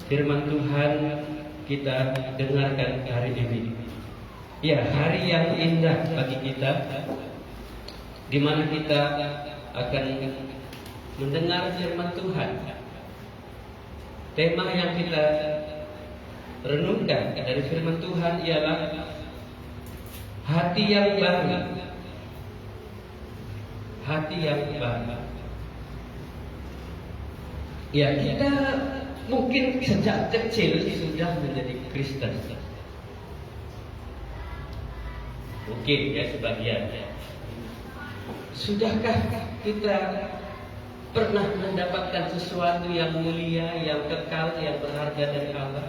firman Tuhan kita dengarkan hari ini. Ya, hari yang indah bagi kita, di mana kita akan mendengar firman Tuhan. Tema yang kita renungkan dari firman Tuhan ialah hati yang baru. Hati yang baru. Ya, kita mungkin sejak kecil sudah menjadi Kristen. Mungkin ya sebagian. Sudahkah kita pernah mendapatkan sesuatu yang mulia, yang kekal, yang berharga dari Allah?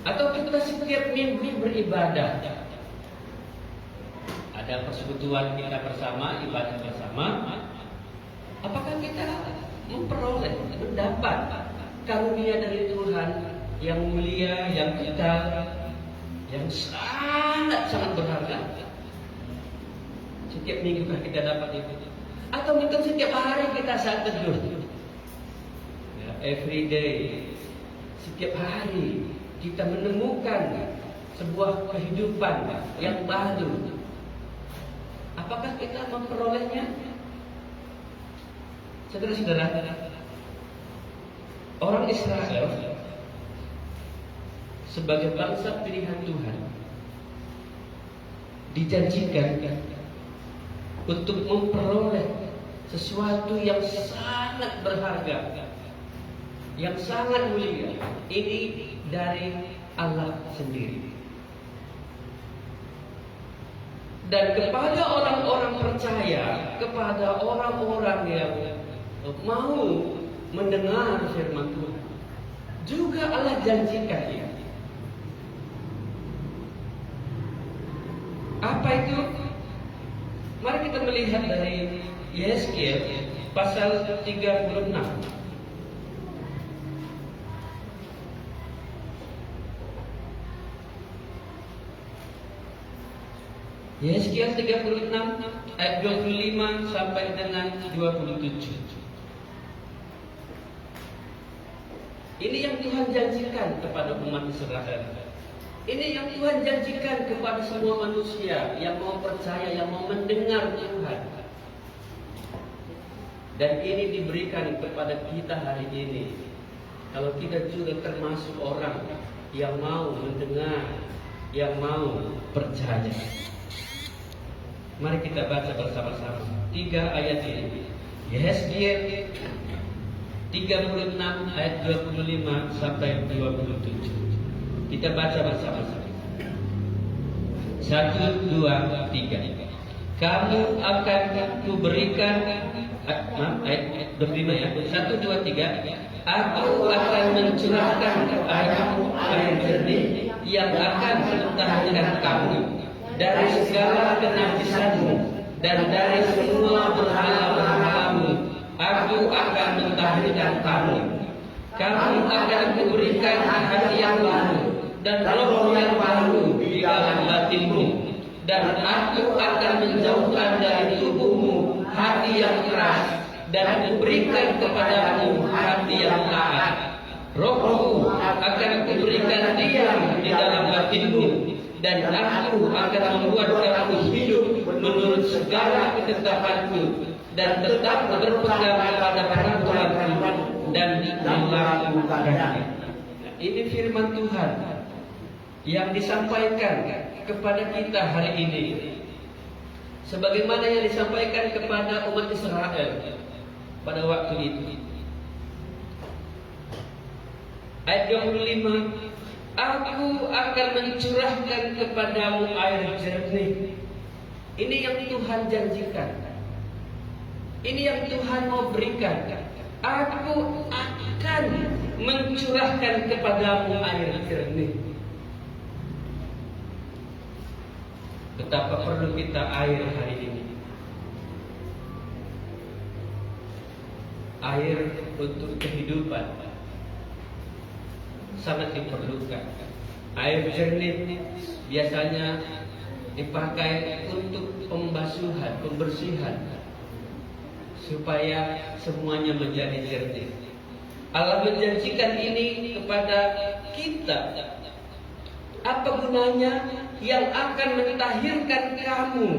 Atau kita setiap minggu beribadah? Ada persekutuan kita bersama, ibadah bersama. Apakah kita memperoleh, mendapat karunia dari Tuhan yang mulia, yang kekal, yang sangat berharga? Setiap minggu kita dapat itu? Atau mungkin setiap hari kita saat teduh? Ya, every day, setiap hari kita menemukan sebuah kehidupan yang baru. Apakah kita memperolehnya? Saudara-saudara, orang Israel sebagai bangsa pilihan Tuhan dijanjikan untuk memperoleh sesuatu yang sangat berharga, yang sangat mulia. Ini dari Allah sendiri. Dan kepada orang-orang percaya, kepada orang-orang yang mau mendengar firman Tuhan, juga Allah janjikan ya. Apa itu? Mari kita melihat dari Yesaya pasal 36. Yesaya 36 ayat 25 sampai dengan 27. Ini yang Tuhan janjikan kepada umat Israel. Ini yang Tuhan janjikan kepada semua manusia yang mau percaya, yang mau mendengar Tuhan. Dan ini diberikan kepada kita hari ini. Kalau kita juga termasuk orang yang mau mendengar, yang mau percaya. Mari kita baca bersama-sama 3 ayat ini. Yesaya 36 ayat 25 sampai 27. Kita baca bersama-sama. 1, 2, 3. Kamu akan kuberikan ayat 25 ya. 1, 2, 3. Aku akan mencurahkan air jernih yang akan mentahirkan kamu dari segala kenajisanmu dan dari semua berhala-berhalamu. Aku akan mentahirkan kamu. Kamu akan kuberikan hati yang baru dan roh yang baru di dalam batinmu. Dan aku akan menjauhkan dari tubuhmu hati yang keras dan kuberikan kepadamu hati yang taat. Rohku akan kuberikan diam di dalam batinmu. Dan aku akan membuat kamu hidup menurut segala ketetapanku dan tetap berpegang pada peraturanku dan melakukannya. Ini firman Tuhan yang disampaikan kepada kita hari ini, sebagaimana yang disampaikan kepada umat Israel pada waktu itu. Ayat 25. Aku akan mencurahkan kepadamu air jernih. Ini yang Tuhan janjikan. Ini yang Tuhan mau berikan. Aku akan mencurahkan kepadamu air jernih. Betapa perlu kita air hari ini. Air untuk kehidupan sangat diperlukan. Air jernih biasanya dipakai untuk pembasuhan, pembersihan. supaya semuanya menjadi jernih. Allah menjanjikan ini kepada kita. Apa gunanya yang akan mentahirkan kamu?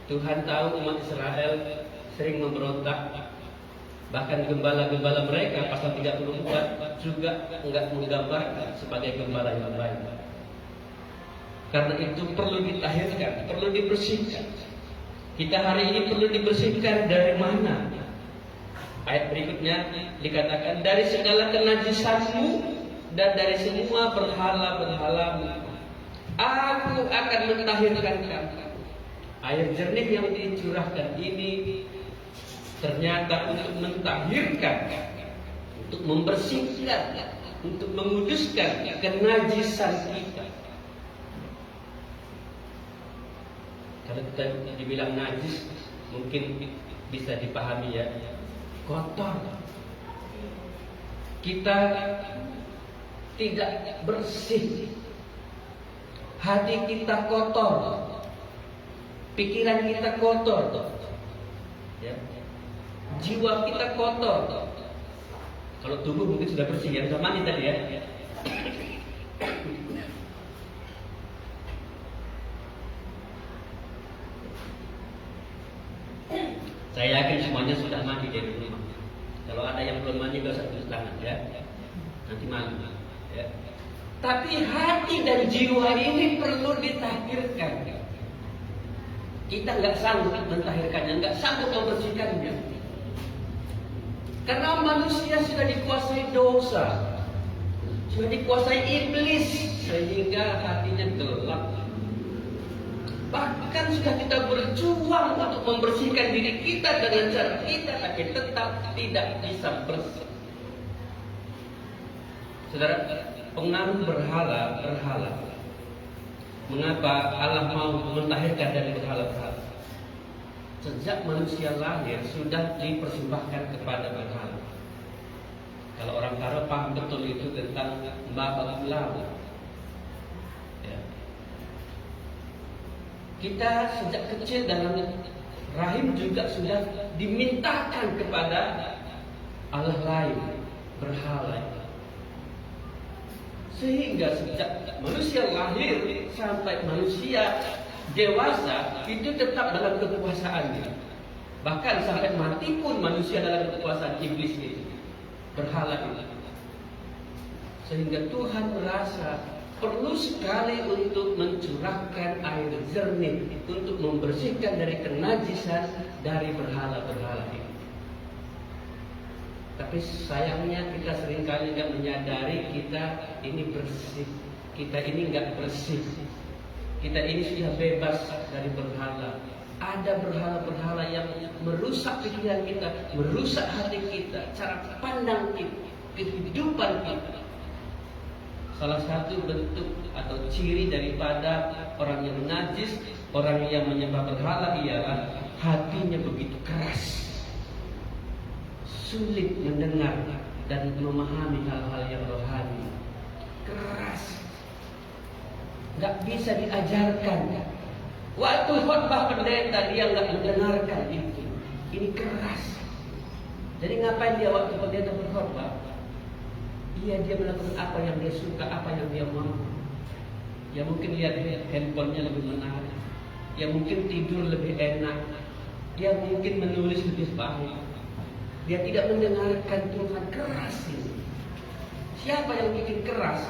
Tuhan tahu umat Israel sering memberontak. Bahkan gembala-gembala mereka pasal 34 juga enggak menggambarkan sebagai gembala yang baik. Karena itu perlu ditahirkan, perlu dibersihkan. Kita hari ini perlu dibersihkan dari mana? Ayat berikutnya dikatakan dari segala kenajisanmu dan dari semua berhala-berhalamu. Aku akan mentahirkan kamu. Air jernih yang dicurahkan ini ternyata untuk mentahirkan, untuk membersihkan, untuk menguduskan kenajisan kita. Kalau kita dibilang najis, mungkin bisa dipahami ya, kotor. Kita tidak bersih, hati kita kotor, pikiran kita kotor, ya. Jiwa kita kotor. Kalau tubuh mungkin sudah bersih ya, sudah mandi tadi ya. Saya yakin semuanya sudah mandi dari rumah. Kalau ada yang belum mandi, gak usah tulis tangan ya. Nanti malu ya. Tapi hati dan jiwa ini perlu ditahirkan. Kita nggak sanggup mentahirkannya, nggak sanggup membersihkannya. Karena manusia sudah dikuasai dosa, sudah dikuasai iblis, sehingga hatinya gelap. Bahkan sudah kita berjuang untuk membersihkan diri kita dengan cara kita, tapi tetap tidak bisa bersih. Saudara, pengaruh berhala. Mengapa Allah mau mentahirkan dari berhala-berhala? Sejak manusia lahir sudah dipersembahkan kepada berhala. Kalau orang Karo paham betul itu tentang Mbak Lau. Ya. Kita sejak kecil dalam rahim juga sudah dimintakan kepada Allah lain, berhala. Sehingga sejak manusia lahir sampai manusia dewasa itu tetap dalam kekuasaannya. Bahkan sampai mati pun manusia dalam kekuasaan iblis itu, berhala itu. Sehingga Tuhan merasa perlu sekali untuk mencurahkan air jernih untuk membersihkan dari kenajisan dari berhala-berhala itu. Tapi sayangnya kita seringkali nggak menyadari kita ini bersih, kita ini nggak bersih. Kita ini sudah bebas dari berhala. Ada berhala-berhala yang merusak pikiran kita, merusak hati kita, cara pandang kita, kehidupan kita. Salah satu bentuk atau ciri daripada orang yang najis, orang yang menyembah berhala ialah hatinya begitu keras, sulit mendengar dan memahami hal-hal yang rohani. Keras, nggak bisa diajarkan. Waktu khotbah pendeta dia nggak mendengarkan itu. Ini keras. Jadi ngapain dia waktu pendeta berkhotbah? Iya, dia melakukan apa yang dia suka, apa yang dia mau. Ya mungkin lihat handphonenya lebih menarik. Ya mungkin tidur lebih enak. Dia mungkin menulis lebih baik. Dia tidak mendengarkan Tuhan. Keras ini. Siapa yang bikin keras?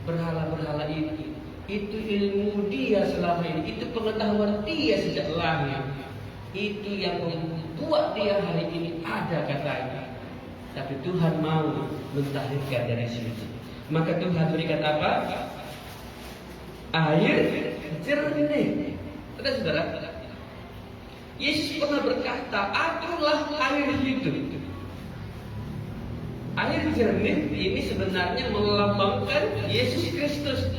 Berhala-berhala itu. Itu ilmu dia selama ini. Itu pengetahuan dia sejak lahir. Itu yang membuat dia hari ini ada katanya. Tapi Tuhan mau mentahirkan dari situ. Maka Tuhan berikan apa? Air jernih. Saudara-saudara, Yesus pernah berkata, "Akulah air hidup." Air jernih ini sebenarnya melambangkan Yesus Kristus.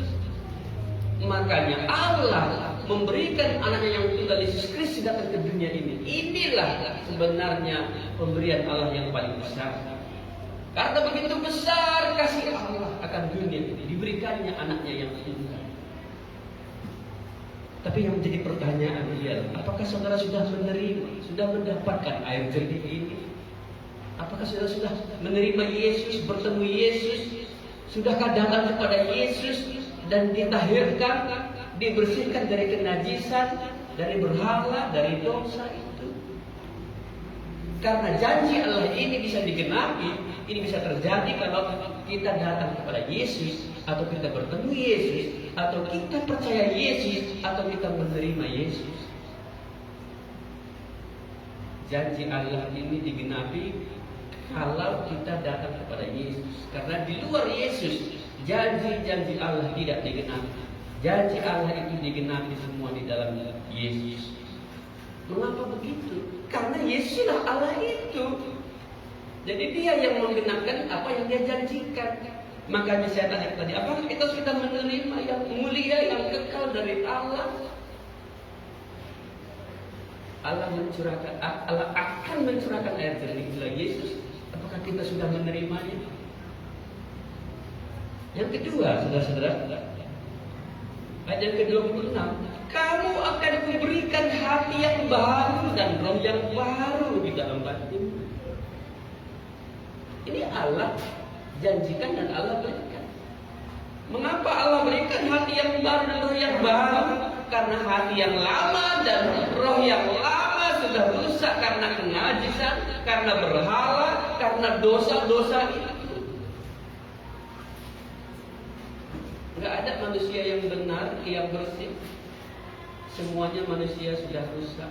Makanya Allah memberikan anaknya yang tunggal Yesus Kristus datang ke dunia ini. Inilah sebenarnya pemberian Allah yang paling besar. Karena begitu besar kasih Allah akan dunia ini, diberikannya anaknya yang tunggal. Tapi yang menjadi pertanyaan ialah, apakah saudara sudah menerima, sudah mendapatkan air jernih ini? Apakah saudara sudah menerima Yesus, bertemu Yesus? Sudahkah datang kepada Yesus dan ditahirkan, dibersihkan dari kenajisan, dari berhala, dari dosa itu? Karena janji Allah ini bisa digenapi, ini bisa terjadi kalau kita datang kepada Yesus, atau kita bertemu Yesus, atau kita percaya Yesus, atau kita menerima Yesus. Janji Allah ini digenapi kalau kita datang kepada Yesus. Karena di luar Yesus, janji-janji Allah tidak digenapi. Janji Allah itu digenapi semua di dalam Yesus. Mengapa begitu? Karena Yesuslah Allah itu. Jadi Dia yang menggenapkan apa yang Dia janjikan. Makanya saya tanya tadi, apakah kita sudah menerima yang mulia, yang kekal dari Allah? Allah akan mencurahkan air jernih bila Yesus. Apakah kita sudah menerimanya? Yang kedua, saudara-saudara, ayat yang ke-26, kamu akan kuberikan hati yang baru dan roh yang baru di dalam batinmu. Ini Allah janjikan dan Allah berikan. Mengapa Allah berikan hati yang baru dan roh yang baru? Karena hati yang lama dan roh yang lama sudah rusak karena kenajisan, karena berhala, karena dosa-dosa itu. Enggak ada manusia yang benar, yang bersih. Semuanya manusia sudah rusak.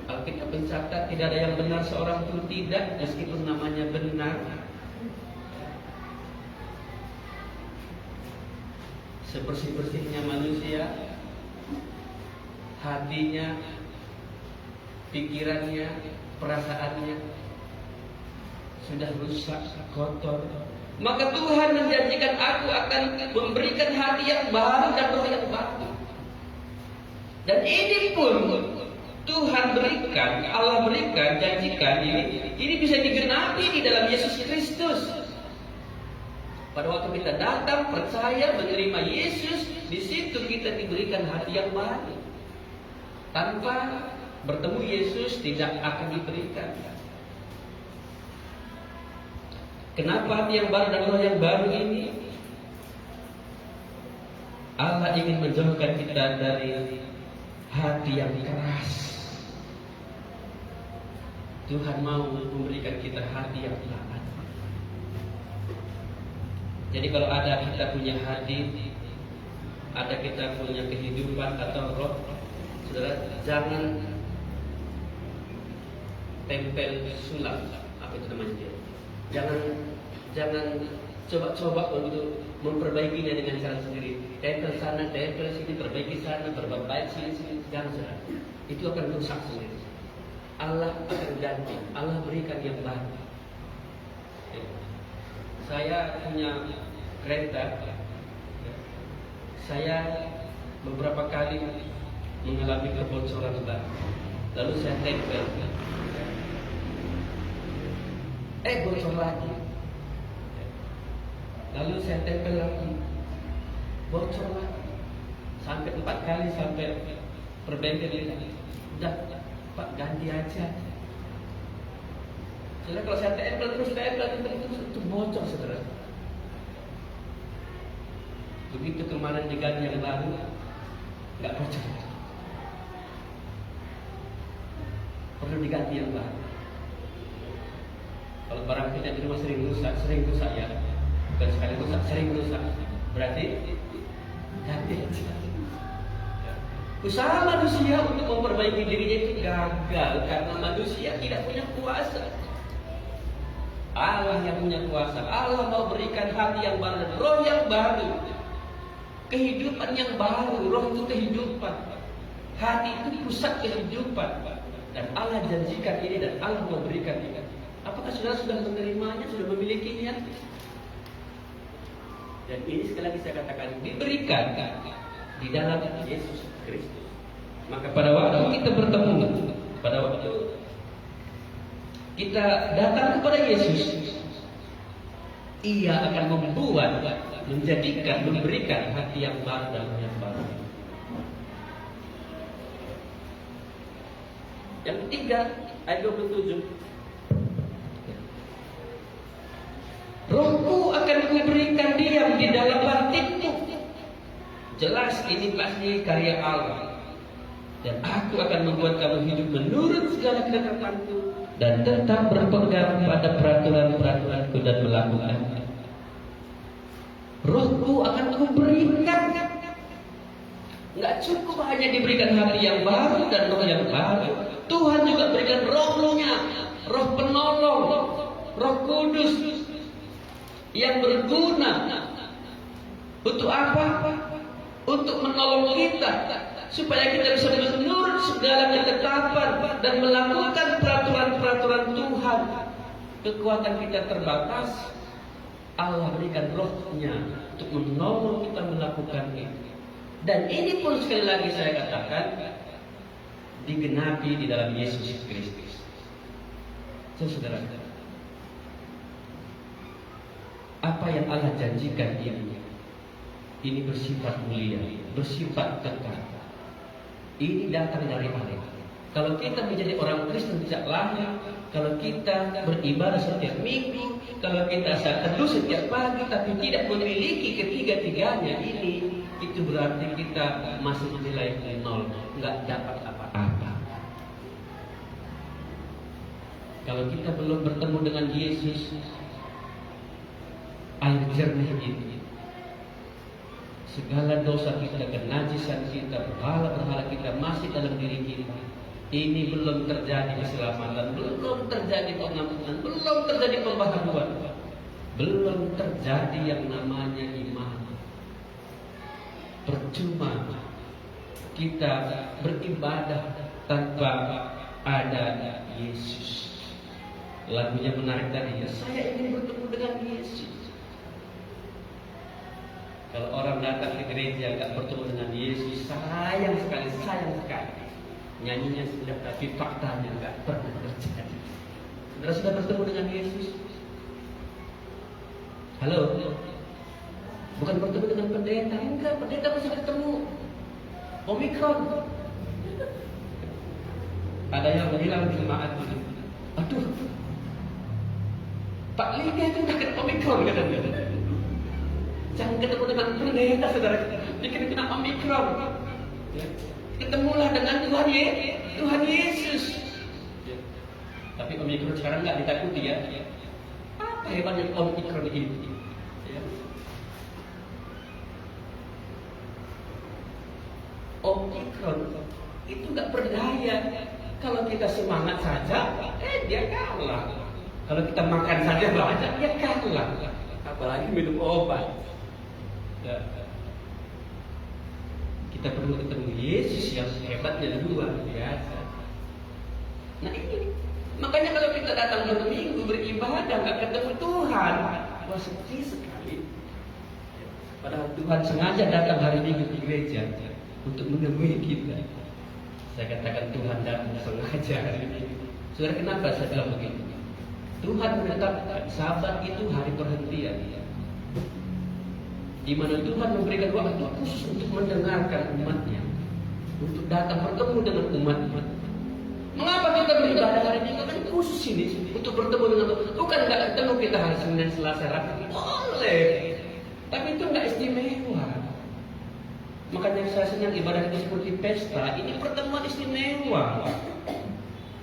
Alkitab mencatat tidak ada yang benar seorang pun tidak, meskipun namanya benar. Sebersih-bersihnya manusia, hatinya, pikirannya, perasaannya sudah rusak, kotor. Maka Tuhan menjanjikan, aku akan memberikan hati yang baru dan roh yang baru. Dan ini pun Tuhan berikan, Allah berikan, janjikan ini bisa digenapi di dalam Yesus Kristus. Pada waktu kita datang, percaya, menerima Yesus, di situ kita diberikan hati yang baru. Tanpa bertemu Yesus tidak akan diberikan. Kenapa hati yang baru dan roh yang baru ini? Allah ingin menjauhkan kita dari hati yang keras. Tuhan mau memberikan kita hati yang taat. Jadi kalau ada kita punya hati, ada kita punya kehidupan atau roh, saudara, jangan tempel sulam, apa itu namanya? Jangan coba-coba untuk memperbaikinya dengan cara sendiri. Tempel sana, tempel sini, perbaiki sana, berbuat baik sini. Jangan, saudara. Itu akan rusak sendiri. Allah akan ganti, Allah berikan yang baru. Saya punya kereta. Saya beberapa kali mengalami kebocoran ban. Lalu saya tempel. Bocor lagi. Lalu saya tempel lagi. Bocor lagi. Sampai 4 kali sampai perbengkel ini. Udah, Pak, ganti aja. Soalnya kalau saya tempel terus itu bocor, saudara. Begitu kemarin diganti yang baru, nggak bocor. Perlu diganti yang baru. Kalau barang kita di rumah sering rusak ya. Bukan sekali rusak, sering rusak. Berarti ganti aja. Usaha manusia untuk memperbaiki dirinya itu gagal karena manusia tidak punya kuasa. Allah yang punya kuasa. Allah mau berikan hati yang baru dan roh yang baru. Kehidupan yang baru, roh itu kehidupan. Hati itu pusat kehidupan. Dan Allah janjikan ini dan Allah mau berikan ini. Apakah saudara sudah menerimanya, sudah memilikinya? Dan ini sekali lagi saya katakan diberikan di dalam Yesus Kristus. Maka pada waktu kita bertemu, pada waktu kita datang kepada Yesus, Ia akan memberikan hati yang baru dan yang baru. Yang ketiga, ayat 27. Rohku akan kuberikan diam di dalam batinmu. Jelas ini pasti karya Allah. Dan aku akan membuat kamu hidup menurut segala ketetapanku dan tetap berpegang pada peraturan-peraturanku dan melakukannya. Rohku akan kuberikan. Nggak cukup hanya diberikan hati yang baru dan roh yang baru. Tuhan juga berikan rohnya, roh penolong, roh kudus yang berguna. Untuk apa? Untuk menolong kita supaya kita bisa menurut segala ketetapan dan melakukan peraturan-peraturan Tuhan. Kekuatan kita terbatas. Allah berikan rohnya untuk menolong kita melakukan itu. Dan ini pun sekali lagi saya katakan digenapi di dalam Yesus Kristus. Saudara, apa yang Allah janjikan ini bersifat mulia, bersifat kekal. Ini datang dari Allah. Kalau kita menjadi orang Kristen sejak lahir, kalau kita beribadah setiap minggu, kalau kita teduh setiap pagi tapi tidak memiliki ketiga-tiganya ini, itu berarti kita masih nilai 0, nggak dapat apa-apa. Kalau kita belum bertemu dengan Yesus, air jernih ini, segala dosa kita, kenajisan kita, berhala-berhala kita masih dalam diri kita. Ini belum terjadi keselamatan, belum terjadi pengampunan, belum terjadi pembaharuan, belum terjadi yang namanya iman. Percuma kita beribadah tanpa ada Yesus. Lagunya menarik tadi ya, saya ingin bertemu dengan Yesus. Kalau orang datang ke gereja nggak bertemu dengan Yesus, sayang sekali. Nyanyinya sudah, tapi faktanya nggak pernah terjadi. Saudara sudah bertemu dengan Yesus? Halo? Bukan bertemu dengan pendeta, enggak. Pendeta masih ketemu. Omikron. Ada yang bilang jemaat itu, aduh, Pak Liga itu udah kena Omikron katanya. Jangan ketemu dengan pendeta, saudara. Bikin kena Omikron. Ya. Ketemulah dengan Tuhan Yesus. Ya. Tapi Omikron sekarang nggak ditakuti ya. Apa hebatnya Omikron ini? Ya. Omikron itu nggak berdaya. Kalau kita semangat saja, dia kalah. Kalau kita makan saja banyak, dia kalah. Apalagi minum obat. Ya. Kita perlu ketemu Yesus yang hebatnya luar biasa. Nah ini, makanya kalau kita datang berminggu beribadah nggak ketemu Tuhan, wah sedih sekali. Padahal Tuhan sengaja datang hari Minggu di gereja untuk menemui kita. Saya katakan Tuhan datang sengaja hari Minggu. Saudara, kenapa saya bilang begitu? Tuhan menetapkan Sabat itu hari perhentian, di mana Tuhan memberikan waktu khusus untuk mendengarkan umatnya, untuk datang bertemu dengan umatnya. Mengapa kita beribadah hari Minggu? Kan khusus ini untuk bertemu dengan Tuhan. Bukan nggak ketemu kita hari Senin, Selasa, Rabu, boleh, tapi itu nggak istimewa. Makanya saya senang ibadah itu seperti pesta. Ini pertemuan istimewa.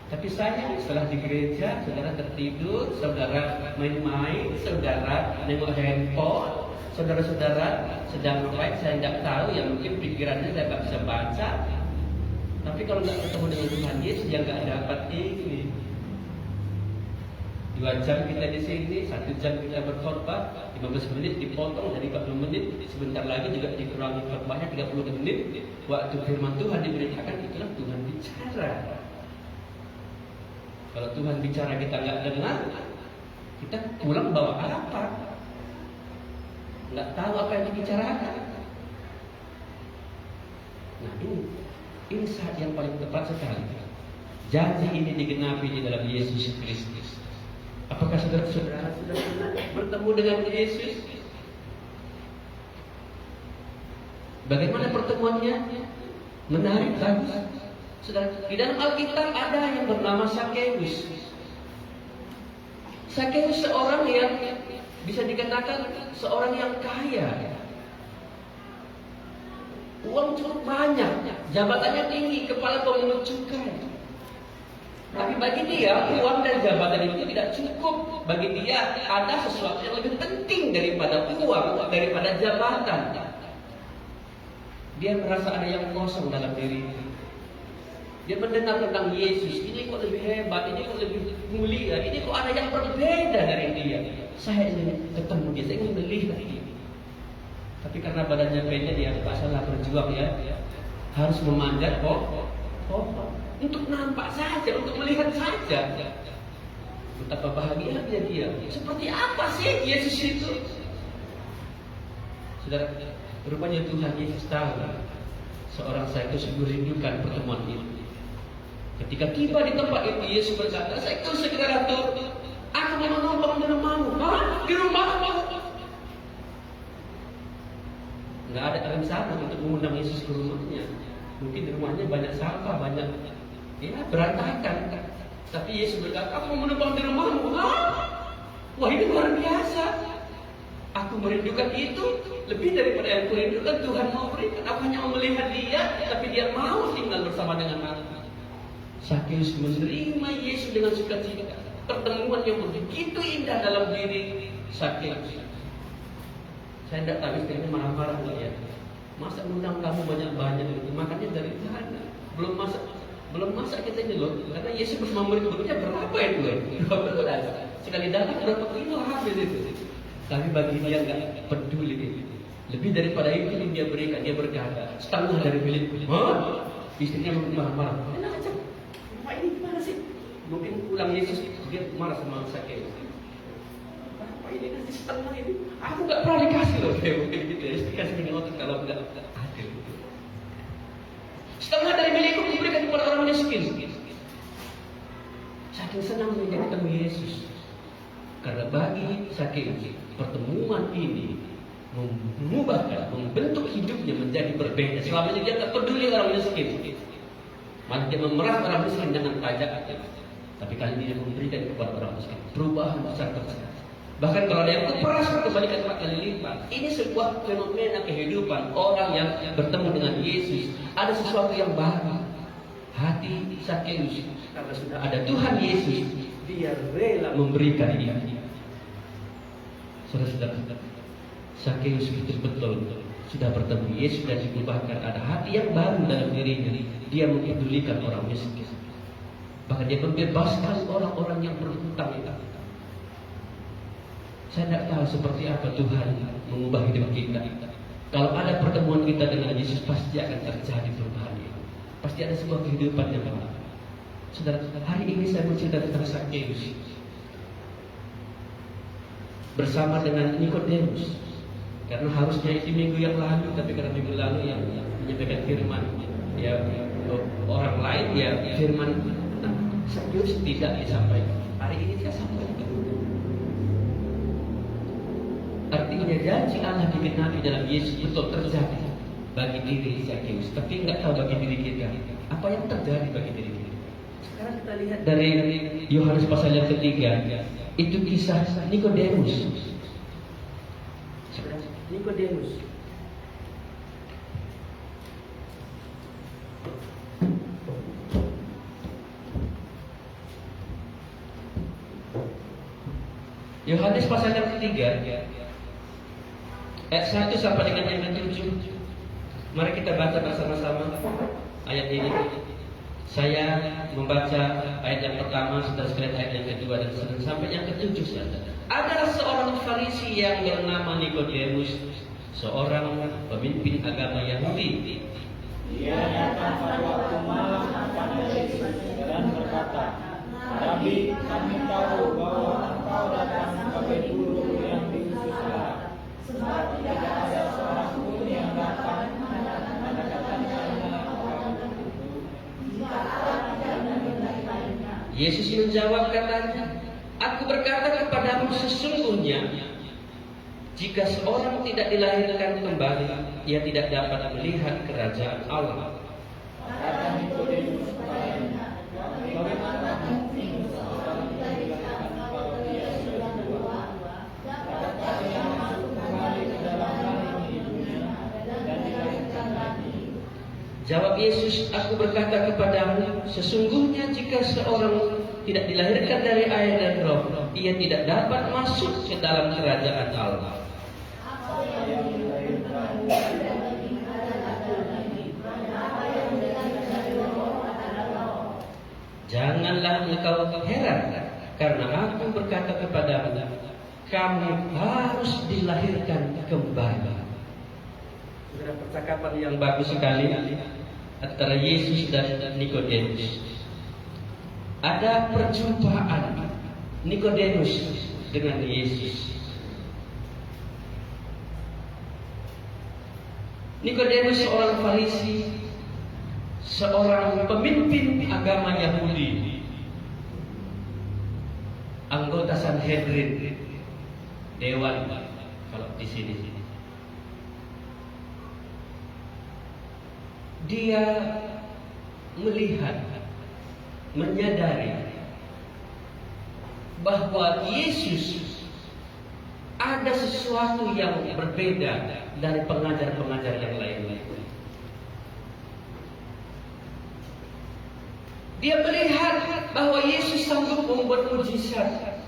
Tapi saya setelah di gereja, saudara tertidur, saudara main-main, saudara nengok handphone, saudara-saudara sedang ngapain saya tidak tahu, yang mungkin pikirannya saya nggak bisa baca. Tapi kalau nggak ketemu dengan Tuhan Yesus, ya nggak dapat ini. 2 jam kita di sini, 1 jam kita berkhotbah, 15 menit dipotong jadi 40 menit, sebentar lagi juga dikurangi khotbahnya 30 menit. Waktu firman Tuhan diberitakan, itulah Tuhan bicara. Kalau Tuhan bicara kita nggak dengar, kita pulang bawa apa? Nggak tahu apa yang dibicarakan. Nah ini saat yang paling tepat sekali. Janji ini digenapi di dalam Yesus Kristus. Apakah saudara-saudara sudah pernah bertemu dengan Yesus? Bagaimana pertemuannya? Menarik, bagus. Saudara, di dalam Alkitab ada yang bernama Sakeus. Sakeus seorang yang bisa dikatakan seorang yang kaya. Uang cukup banyak, jabatannya tinggi, kepala pemungut cukai. Tapi bagi dia, uang dan jabatan itu tidak cukup. Bagi dia ada sesuatu yang lebih penting daripada uang, daripada jabatan. Dia merasa ada yang kosong dalam dirinya. Dia mendengar tentang Yesus, ini kok lebih hebat, ini kok lebih mulia, ini kok ada yang berbeda dari dia. Saya ingin ketemu dia, saya ingin melihat dia. Tapi karena badannya pendek, dia tak salah berjuang ya, harus memanjat pohon untuk nampak saja, untuk melihat saja. Betapa bahagianya dia. Seperti apa sih Yesus itu? Saudara, rupanya Tuhan Yesus tahu seorang Sakeus merindukan pertemuan itu. Ketika tiba di tempat itu, Yesus berkata, "Sakeus, segera turun. Aku mau menumpang di rumahmu." Hah? Di rumahmu? Nggak ada rencana untuk mengundang Yesus ke rumahnya. Mungkin di rumahnya banyak sampah, banyak berantakan. Tapi Yesus berkata, "Aku mau menumpang di rumahmu." Hah? Wah, ini luar biasa. Aku merindukan itu lebih daripada yang kurindukan Tuhan mau berikan. Aku hanya mau melihat dia, tapi dia mau tinggal bersama dengan aku. Sakeus menerima Yesus dengan sukacita. Pertemuan yang begitu indah dalam diri Sakeus. Saya tidak tahu istrinya marah-marah nggak ya. Masa undang kamu banyak-banyak itu, makannya dari sana. Belum masak kita ini loh. Karena Yesus bersama murid-muridnya berapa itu? 12. Sekali datang berapa kilo habis itu. Tapi bagi dia nggak peduli. Lebih daripada itu yang dia berikan, dia berkata, setengah dari milikku. Hah? Istrinya marah-marah. Enak aja. Pak ini gimana sih? Mungkin pulang Yesus dia marah sama Sakeus. Apa ini kasih setengah ini? Aku nggak pernah dikasih loh. Kayak mungkin gitu ya. Dikasih dengan otot kalau nggak adil. Setengah dari milikku diberikan kepada orang miskin. Saking senang dia ketemu Yesus. Karena bagi Sakeus pertemuan ini membentuk hidupnya menjadi berbeda. Selama ini dia tak peduli orang miskin. Malah dia memeras orang miskin dengan pajak. Tapi kali ini dia memberikan kepada orang miskin. Perubahan besar-besar. Bahkan kalau ada yang kuperas, kembalikan 4 kali lipat. Ini sebuah fenomena kehidupan orang yang bertemu dengan Yesus. Ada sesuatu yang baru. Hati Sakeus, karena sudah ada Tuhan Yesus, dia rela memberikan dia. Saudara-saudara, Sakeus betul-betul sudah bertemu Yesus dan diubahkan. Ada hati yang baru dalam dirinya. Dia mempedulikan orang miskin. Bahkan dia membebaskan orang-orang yang berhutang itu. Saya tidak tahu seperti apa Tuhan mengubah hidup kita. Kalau ada pertemuan kita dengan Yesus, pasti akan terjadi perubahan. Pasti ada sebuah kehidupan yang baru. Saudara, hari ini saya bercerita tentang Sakeus bersama dengan Nikodemus. Karena harusnya itu minggu yang lalu, tapi karena minggu lalu yang menyampaikan firman, ya orang lain, ya firman Sakeus tidak disampaikan. Hari ini dia sampaikan. Artinya janji Allah digenapi dalam Yesus betul terjadi bagi diri Sakeus, tapi nggak tahu bagi diri kita. Apa yang terjadi bagi diri kita? Sekarang kita lihat dari Yohanes pasal yang ketiga, itu kisah Nikodemus. Nikodemus. Yohanes pasal yang ketiga, ayat 1 sampai dengan yang ke-7. Mari kita baca bersama-sama ayat ini. Saya membaca ayat yang pertama, setelah sekalian ayat yang kedua dan sampai yang ke-7 saja. Adalah seorang Farisi yang bernama Nikodemus, seorang pemimpin agama Yahudi. Dia datang pada waktu malam kepada Yesus dan berkata, "Rabi, kami tahu bahwa engkau datang sebagai guru yang diutus Allah, sebab tidak ada seorang pun yang dapat mendekatkan jika Allah tidak menyertainya." Yesus menjawab katanya, "Aku berkata kepadamu sesungguhnya, jika seorang tidak dilahirkan kembali, ia tidak dapat melihat kerajaan Allah." Kata Nikodemus, Jawab Yesus, aku berkata kepadamu, sesungguhnya jika seorang tidak dilahirkan dari air dan roh, ia tidak dapat masuk ke dalam kerajaan Allah. Janganlah engkau heran, karena aku berkata kepadamu, kamu harus dilahirkan kembali. Ada percakapan yang bagus sekali antara Yesus dan Nikodemus. Ada perjumpaan Nikodemus dengan Yesus. Nikodemus seorang Farisi, seorang pemimpin agama Yahudi, anggota Sanhedrin, dewan kalau di sini. Dia melihat, menyadari bahwa Yesus ada sesuatu yang berbeda dari pengajar-pengajar yang lain-lain. Dia melihat bahwa Yesus sanggup membuat mujizat.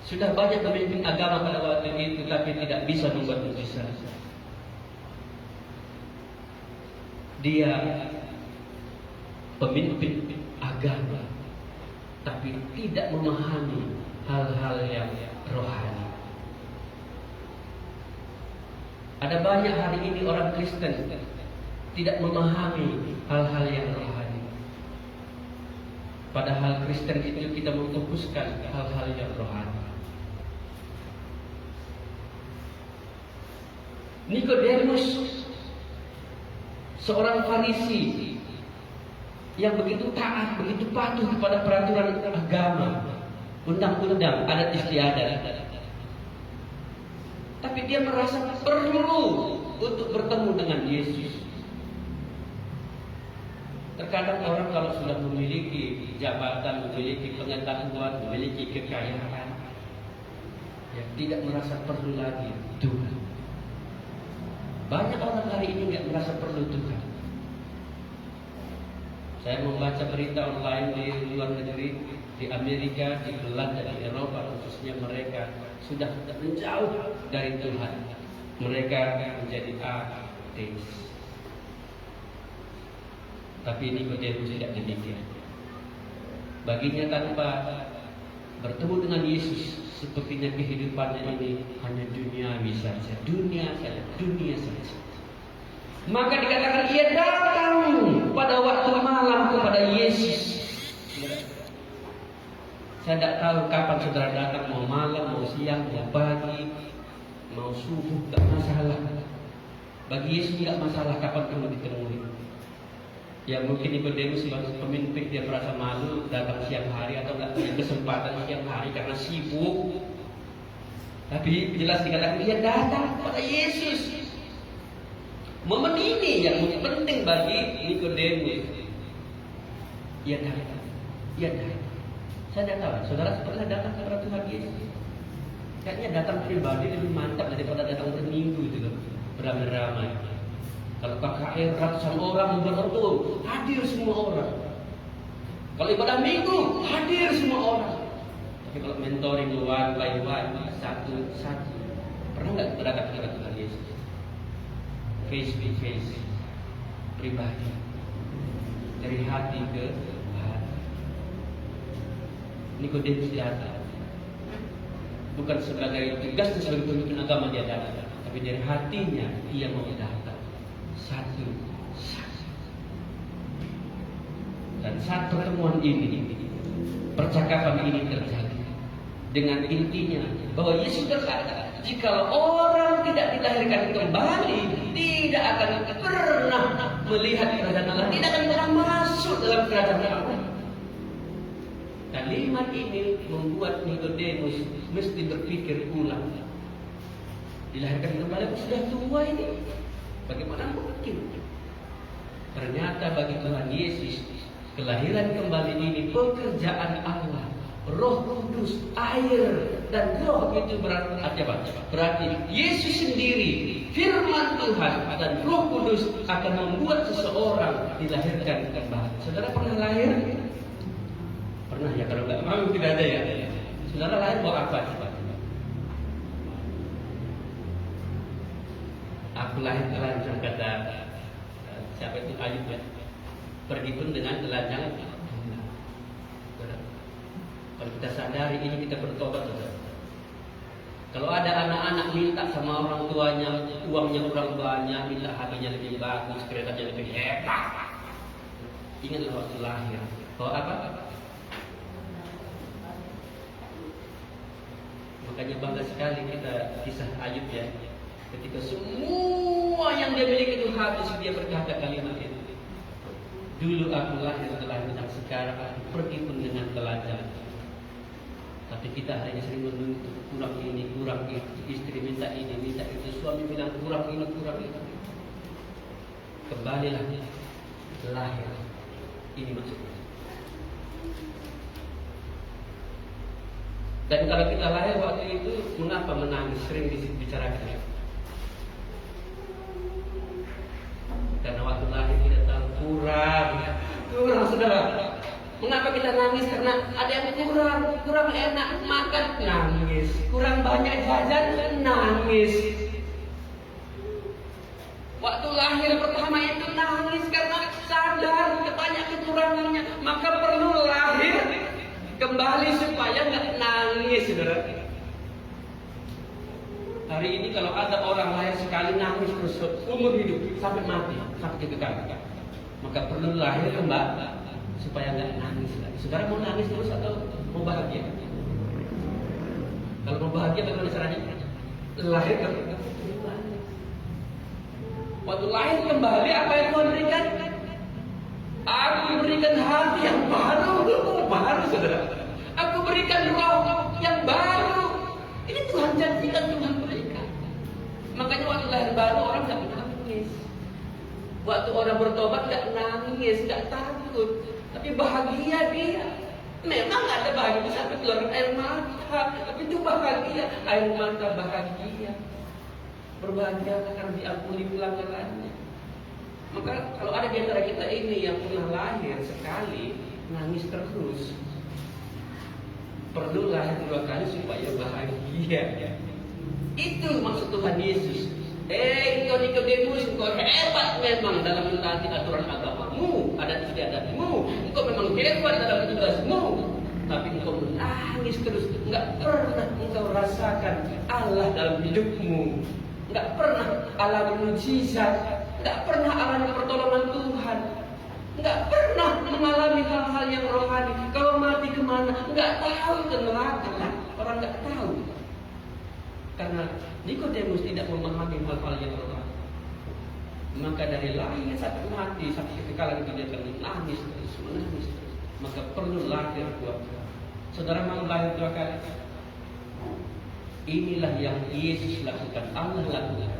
Sudah banyak pemimpin agama pada waktu itu, tapi tidak bisa membuat mujizat. Dia pemimpin agama, tapi tidak memahami hal-hal yang rohani. Ada banyak hari ini orang Kristen tidak memahami hal-hal yang rohani. Padahal Kristen itu kita memfokuskan hal-hal yang rohani. Nikodemus, seorang Farisi yang begitu taat, begitu patuh kepada peraturan agama, undang-undang, adat istiadat. Tapi dia merasa perlu untuk bertemu dengan Yesus. Terkadang orang kalau sudah memiliki jabatan, memiliki pengetahuan, memiliki kekayaan, ya tidak merasa perlu lagi Tuhan. Banyak orang hari ini tidak merasa perlu Tuhan. Saya membaca berita online di luar negeri, di Amerika, di Belanda, di Eropa, khususnya mereka sudah menjauh dari Tuhan. Mereka menjadi ateis. Tapi Nikodemus tidak demikian. Baginya tanpa bertemu dengan Yesus, sepertinya kehidupannya ini hanya duniawi saja, dunia saja, dunia saja. Maka dikatakan ia datang pada waktu malam kepada Yesus. Saya tidak tahu kapan saudara datang, mau malam, mau siang, mau pagi, mau subuh, tidak masalah. Bagi Yesus tidak masalah kapan kamu ditemui. Ya mungkin Nikodemus sebagai pemimpin dia merasa malu datang siang hari atau tidak punya kesempatan siang hari karena sibuk. Tapi jelas dikatakan dia datang kepada Yesus. Momen ini yang penting bagi Nikodemus. Ia datang. Saya tidak tahu, saudara pernah datang kepada Tuhan Yesus? Kayaknya datang pribadi lebih mantap daripada datang berminggu itu loh, beramai-ramai. Kalau KKR ratusan orang membuat ordo, hadir semua orang. Kalau ibadah minggu, hadir semua orang. Tapi kalau mentoring one by one, satu-satu, pernah nggak kita datang kepada Tuhan Yesus? Face to face, pribadi, dari hati ke hati. Nikodemus datang, bukan sebagai tugas sebagai pemimpin agama dia datang, tapi dari hatinya dia mau datang satu. Dan saat pertemuan ini, percakapan ini terjadi dengan intinya bahwa Yesus berkata, jika orang tidak dilahirkan kembali, tidak akan pernah melihat kerajaan Allah, tidak akan pernah masuk dalam kerajaan Allah. Kalimat ini membuat Nikodemus mesti berpikir ulang. Dilahirkan kembali, sudah tua ini, bagaimana mungkin? Ternyata bagi Tuhan Yesus, kelahiran kembali ini pekerjaan Allah, Roh Kudus, air, dan roh itu berarti apa? Berarti Yesus sendiri, firman Tuhan, dan Roh Kudus akan membuat seseorang dilahirkan kembali. Saudara pernah lahir? Pernah ya, kalau nggak mau tidak ada ya. Saudara lahir bawa apa? Aku lahir telanjang, kata siapa itu, Ayub ya. Pergi pun dengan telanjang. Kalau kita sadari ini, kita bertobat, saudara. Kalau ada anak-anak minta sama orang tuanya, uangnya kurang banyak, minta HP-nya lebih bagus, keretanya lebih hebat, ingatlah waktu lahir. Bahwa apa? Makanya bangga sekali kita kisah Ayub ya. Ketika semua yang dia miliki itu habis, dia berkata kalimat itu. Dulu aku lahir telanjang, sekarang aku pergi pun dengan telanjang. Tapi kita hari ini sering menuntut kurang ini, kurang itu, istri minta ini, minta itu, suami bilang kurang ini, kurang itu. Kembalilah lahir. Ini maksudnya. Dan kalau kita lahir waktu itu, mengapa menangis? Sering dibicarakan. Karena waktu lahir kita tahu kurang, saudara. Mengapa kita nangis? Karena ada yang kurang enak makan, nangis. Kurang banyak jajan, nangis. Waktu lahir pertama itu nangis karena sadar banyak kekurangannya. Maka perlu lahir kembali supaya nggak nangis, saudara. Hari ini kalau ada orang lahir sekali nangis terus umur hidup sampai mati, sampai kekal, maka perlu lahir kembali supaya nggak nangis lagi. Saudara mau nangis terus atau mau bahagia? Kalau mau bahagia bagaimana caranya? Lahir kembali. Waktu lahir kembali, apa yang Tuhan berikan? Aku berikan hati yang baru, saudara. Aku berikan roh yang baru. Ini Tuhan janjikan, Tuhan berikan. Makanya waktu lahir baru orang nggak nangis. Waktu orang bertobat nggak nangis, nggak takut. Tapi bahagia dia. Memang ada bahagia sampai keluar air mata, tapi itu bahagia, air mata bahagia. Berbahagia karena diampuni pelanggarannya. Maka kalau ada di antara kita ini yang pernah lahir sekali nangis terus, perlu lahir 2 kali supaya bahagia. Itu maksud Tuhan Yesus. Engkau Nikodemus, engkau hebat memang dalam mentaati aturan agamamu, adat istiadatmu. Engkau memang hebat dalam tugasmu, tapi engkau menangis terus. Enggak pernah engkau rasakan Allah dalam hidupmu. Enggak pernah alami mujizat. Enggak pernah alami pertolongan Tuhan. Enggak pernah mengalami hal-hal yang rohani. Kalau mati kemana? Enggak tahu, ke neraka. Orang enggak tahu. Karena Nikodemus tidak memahami hal-hal yang rohani. Maka dari lahir sampai mati, sampai kekekalan itu dia akan menangis terus. Maka perlu lahir 2 kali. Saudara mau lahir 2 kali? Inilah yang Yesus lakukan, Allah lakukan.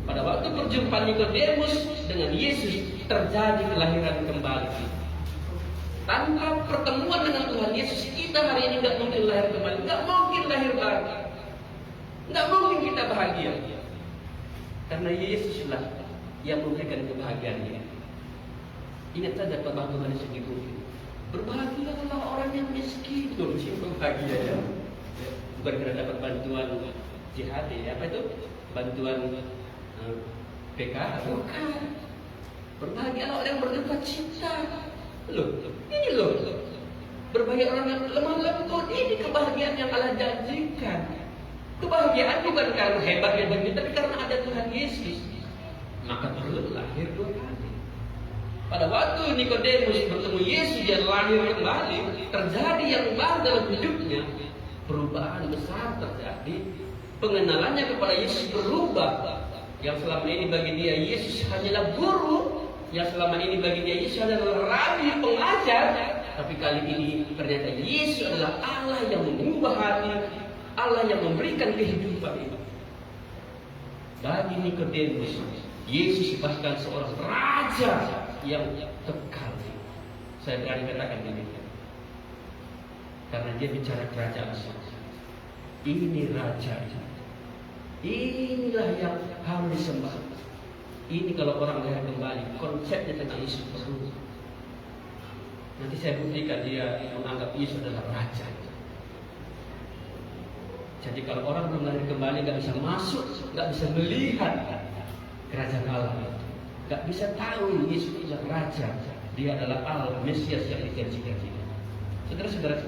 Pada waktu perjumpaan Nikodemus dengan Yesus, terjadi kelahiran kembali. Tanpa pertemuan dengan Tuhan Yesus, kita hari ini tidak mungkin lahir kembali, tidak mungkin lahir lagi. Tidak mungkin kita bahagia. Karena Yesuslah yang memberikan kebahagiaan ini. Ingat saja Pak Tuhan Yesus di bumi. Berbahagialah orang yang miskin. Itu bahagia ya. Bukan karena dapat bantuan JHT, apa itu? Bantuan PKH. Bukan. Berbahagialah orang yang berduka cita. Ini loh. Berbahagia orang yang lemah lembut. Ini kebahagiaan yang Allah janjikan. Kebahagiaan bukan karena hebatnya diri, tapi karena ada Tuhan Yesus. Maka perlu lahir 2 kali. Pada waktu Nikodemus bertemu Yesus, dia lahir kembali. Terjadi yang baru dalam hidupnya. Perubahan besar terjadi. Pengenalannya kepada Yesus berubah. Yang selama ini bagi dia Yesus hanyalah guru. Yang selama ini bagi dia Yesus adalah rabi, pengajar. Tapi kali ini ternyata Yesus adalah Allah yang mengubah hati, Allah yang memberikan kehidupan itu. Bagi Nikodemus, Yesus bahkan seorang raja yang kekal. Saya berani katakan demikian. Karena dia bicara kerajaan surga. Ini raja. Inilah yang harus disembah. Ini kalau orang lahir kembali, konsepnya tentang Yesus perlu. Nanti saya buktikan dia menganggap Yesus adalah raja. Jadi kalau orang belum lahir kembali nggak bisa masuk, nggak bisa melihat kerajaan Allah, nggak bisa tahu Yesus adalah raja. Dia adalah Allah, Mesias yang dijanjikan. Saudara-saudara,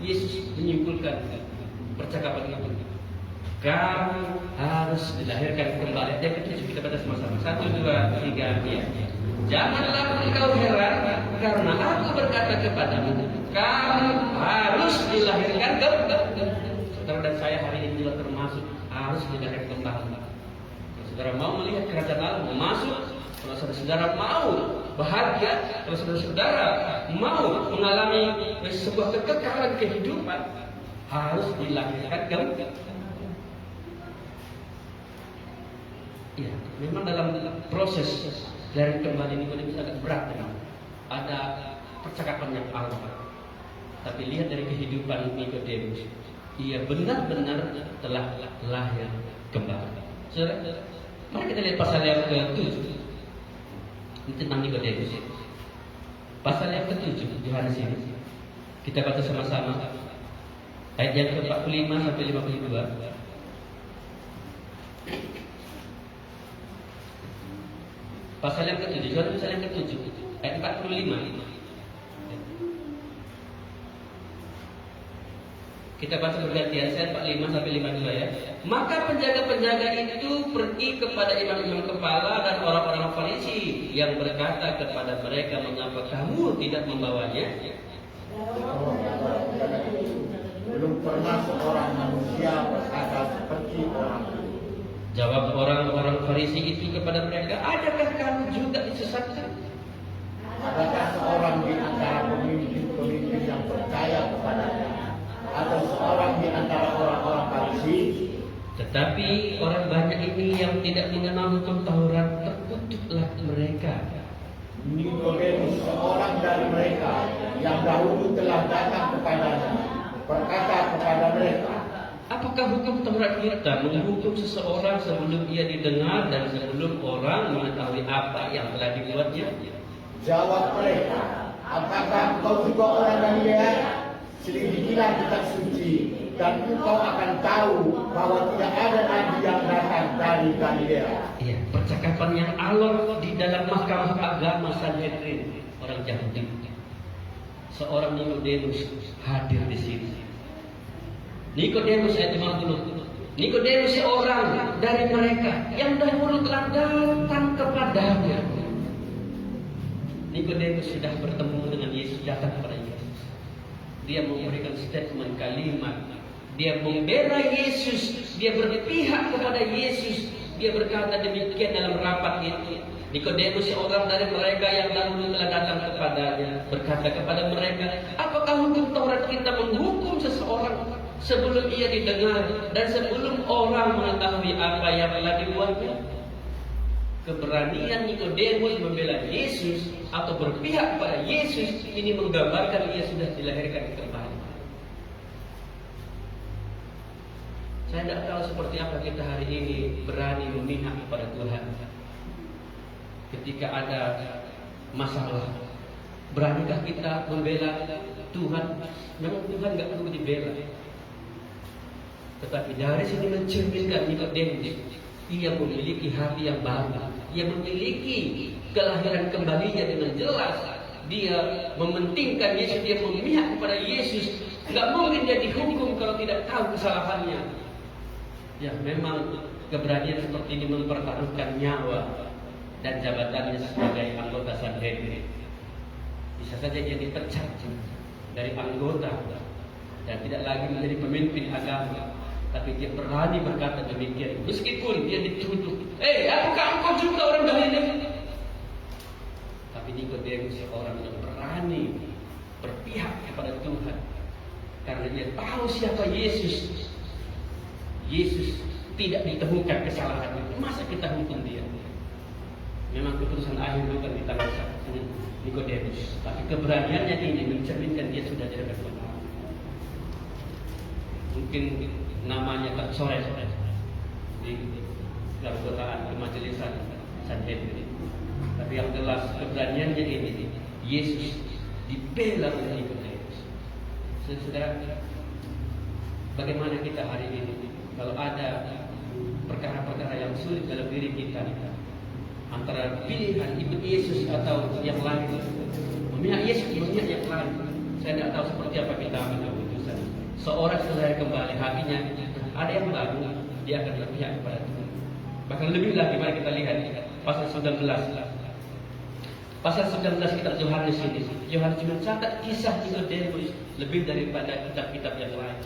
Yesus menyimpulkan percakapan itu. Kamu harus dilahirkan kembali. Yang ketujuh kita baca sama-sama. 1, 2, 3, ya. Janganlah engkau heran karena aku berkata kepadamu, kamu harus dilahirkan kembali. Saudara dan saya hari ini juga termasuk harus dilahirkan kembali. Kalau saudara mau melihat kerajaan Allah masuk, kalau saudara mau bahagia, kalau saudara mau mengalami sebuah kekekalan kehidupan, harus dilahirkan kembali. Ya, memang dalam proses dari kembali Nikodemus agak berat memang. Ada percakapan yang alot. Tapi lihat dari kehidupan Nikodemus, ia benar-benar telah lahir kembali. Saudara, mari kita lihat pasal yang ke-7. Ini tentang Nikodemus. Pasal yang ke-7 Yohanes ini. Kita baca sama-sama. Ayat yang ke-45 sampai 52. Pasal yang ke-7, pasal yang ke-7, ayat 45. Kita baca bergantian, ayat 45 sampai 52 ya. Maka penjaga-penjaga itu pergi kepada imam-imam kepala dan orang-orang Farisi yang berkata kepada mereka, mengapa kamu tidak membawanya? Belum pernah seorang manusia berkata seperti orang itu. Jawab orang-orang Farisi itu kepada mereka, adakah kamu juga disesatkan? Adakah seorang di antara pemimpin-pemimpin yang percaya kepadanya, atau seorang di antara orang-orang Farisi? Tetapi orang banyak ini yang tidak mengenal hukum Taurat, terkutuklah mereka. Nikodemus, seorang dari mereka yang dahulu telah datang kepadanya, berkata kepada mereka, apakah hukum Taurat kita menghukum seseorang sebelum ia didengar dan sebelum orang mengetahui apa yang telah dibuatnya? jawab mereka, apakah engkau juga orang Galilea? Selidikilah kitab suci, dan engkau akan tahu bahwa tidak ada nabi yang datang dari Galilea. Iya, percakapan yang alot di dalam mahkamah agama Sanhedrin orang Yahudi. Seorang Nikodemus hadir di sini. Nikodemus ayat 50. Nikodemus seorang dari mereka yang dahulu telah datang kepadanya. Nikodemus sudah bertemu dengan Yesus, datang kepada Yesus. Dia memberikan statement kalimat. Dia membela Yesus. Dia berpihak kepada Yesus. Dia berkata demikian dalam rapat itu. Nikodemus seorang dari mereka yang dahulu telah datang kepadanya berkata kepada mereka, apakah hukum Taurat kita menghukum seseorang sebelum ia didengar dan sebelum orang mengetahui apa yang telah dibuatnya? Keberanian Nikodemus membela Yesus atau berpihak pada Yesus ini menggambarkan ia sudah dilahirkan kembali. Saya tidak tahu seperti apa kita hari ini berani memihak kepada Tuhan. Ketika ada masalah, beranikah kita membela Tuhan? Memang Tuhan nggak perlu dibela. Tetapi dari sini mencerminkan Nikodemus, ia memiliki hati yang baru. Ia memiliki kelahiran kembalinya dengan jelas. Dia mementingkan Yesus, dia memihak kepada Yesus. Nggak mungkin dia dihukum kalau tidak tahu kesalahannya. Ya, memang keberanian seperti ini mempertaruhkan nyawa dan jabatannya sebagai anggota Sanhedrin. Bisa saja dia dipecat dari anggota dan tidak lagi menjadi pemimpin agama. Tapi dia berani berkata demikian, meskipun dia dituduh, apakah engkau juga orang Galilea? Tapi Nikodemus seorang yang berani berpihak kepada Tuhan, karena dia tahu siapa Yesus. Yesus tidak ditemukan kesalahannya, masa kita hukum dia? Memang keputusan akhir bukan di tangan saya. Nikodemus. Tapi keberaniannya ini mencerminkan dia sudah tidak berpengaruh. Mungkin namanya tak sore-sore di keanggotaan kemajelisan Sanhedrin. Tapi yang jelas keberaniannya ini Yesus dibela oleh Nikodemus. Saudara, bagaimana kita hari ini kalau ada perkara-perkara yang sulit dalam diri kita, antara pilihan ikut Yesus atau yang lain, memihak Yesus, memihak yang lain, saya tidak tahu seperti apa kita ambil keputusan. Seorang setelah kembali hatinya ada yang baru, dia akan berpihak kepada Tuhan. Bahkan lebih lagi, mari kita lihat pasal 19. Pasal 19 kitab Yohanes ini, Yohanes mencatat kisah Nikodemus lebih daripada kitab-kitab yang lain.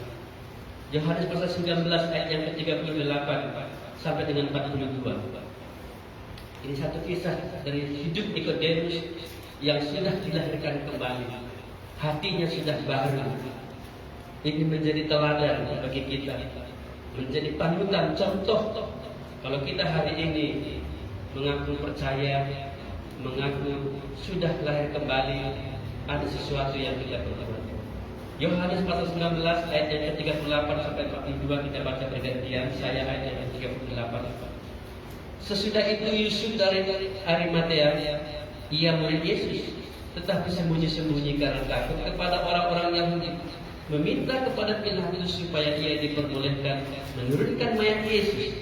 Yohanes pasal 19 ayat yang ke-38 sampai dengan 42. Ini satu kisah dari hidup Nikodemus yang sudah dilahirkan kembali. Hatinya sudah baru. Ini menjadi teladan bagi kita, menjadi panutan, contoh. Kalau kita hari ini mengaku percaya, mengaku sudah lahir kembali, ada sesuatu yang kita perlu. Yohanes pasal 19 ayat yang ke-38 sampai 42 kita baca bergantian. Saya ayat yang ke-38. Sesudah itu Yusuf dari Arimatea, ia murid Yesus, tetapi sembunyi-sembunyi karena takut kepada orang-orang Yahudi, meminta kepada Pilatus supaya ia diperbolehkan menurunkan mayat Yesus.